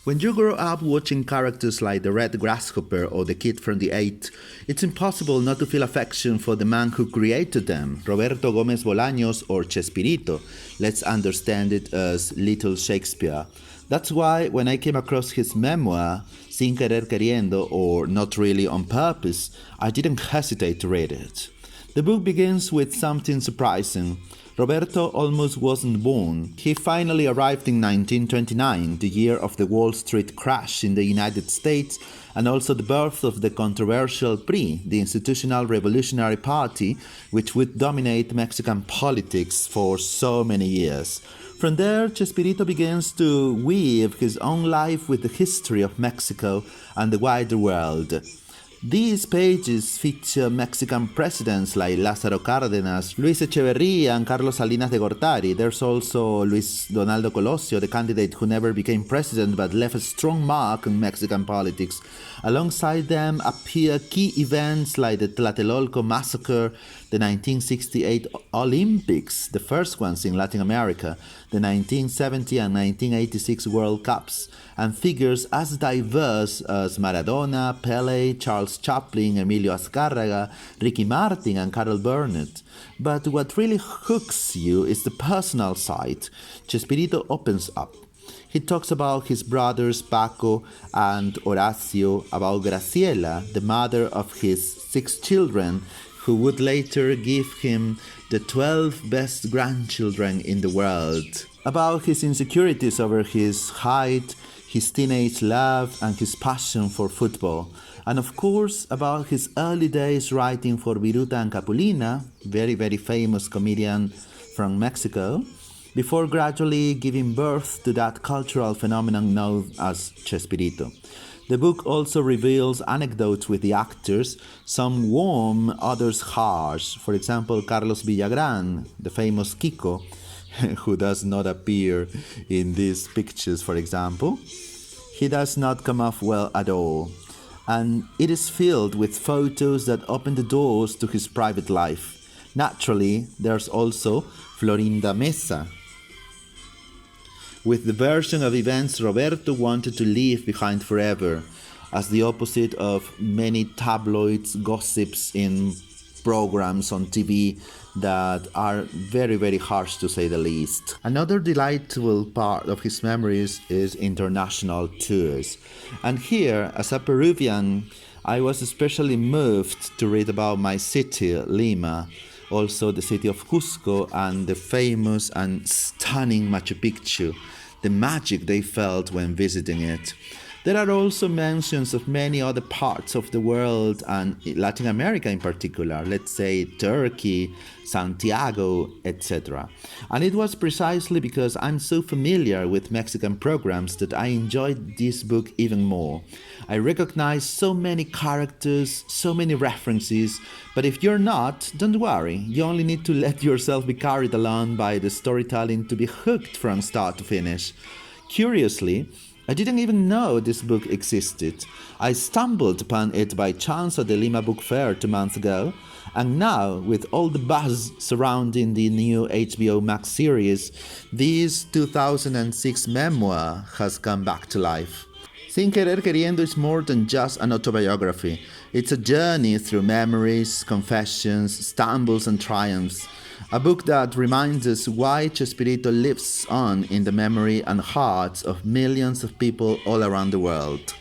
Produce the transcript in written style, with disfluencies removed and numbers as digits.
When you grow up watching characters like the Red Grasshopper or the Kid from the Eight, it's impossible not to feel affection for the man who created them, Roberto Gómez Bolaños or Chespirito. Let's understand it as Little Shakespeare. That's why when I came across his memoir, Sin Querer Queriendo, or Not Really on Purpose, I didn't hesitate to read it. The book begins with something surprising. Roberto almost wasn't born. He finally arrived in 1929, the year of the Wall Street crash in the United States, and also the birth of the controversial PRI, the Institutional Revolutionary Party, which would dominate Mexican politics for so many years. From there, Chespirito begins to weave his own life with the history of Mexico and the wider world. These pages feature Mexican presidents like Lázaro Cárdenas, Luis Echeverría, and Carlos Salinas de Gortari. There's also Luis Donaldo Colosio, the candidate who never became president but left a strong mark on Mexican politics. Alongside them appear key events like the Tlatelolco massacre, the 1968 Olympics, the first ones in Latin America, the 1970 and 1986 World Cups, and figures as diverse as Maradona, Pelé, Charles Chaplin, Emilio Azcárraga, Ricky Martin, and Carol Burnett. But what really hooks you is the personal side. Chespirito opens up. He talks about his brothers Paco and Horacio, about Graciela, the mother of his 6 children, who would later give him the 12 best grandchildren in the world, about his insecurities over his height, his teenage love, and his passion for football, and of course about his early days writing for Viruta and Capulina, very famous comedian from Mexico, before gradually giving birth to that cultural phenomenon known as Chespirito. The book also reveals anecdotes with the actors, some warm, others harsh. For example, Carlos Villagrán, the famous Kiko, who does not appear in these pictures, for example. He does not come off well at all. And it is filled with photos that open the doors to his private life. Naturally, there's also Florinda Mesa, with the version of events Roberto wanted to leave behind forever, as the opposite of many tabloids, gossips in programs on TV that are very harsh to say the least. Another delightful part of his memories is international tours. And here, as a Peruvian, I was especially moved to read about my city, Lima, also the city of Cusco and the famous and stunning Machu Picchu, the magic they felt when visiting it. There are also mentions of many other parts of the world and Latin America in particular, let's say Turkey, Santiago, etc. And it was precisely because I'm so familiar with Mexican programs that I enjoyed this book even more. I recognize so many characters, so many references, but if you're not, don't worry, you only need to let yourself be carried along by the storytelling to be hooked from start to finish. Curiously, I didn't even know this book existed. I stumbled upon it by chance at the Lima Book Fair 2 months ago, and now, with all the buzz surrounding the new HBO Max series, this 2006 memoir has come back to life. Sin Querer Queriendo is more than just an autobiography. It's a journey through memories, confessions, stumbles and triumphs. A book that reminds us why Chespirito lives on in the memory and hearts of millions of people all around the world.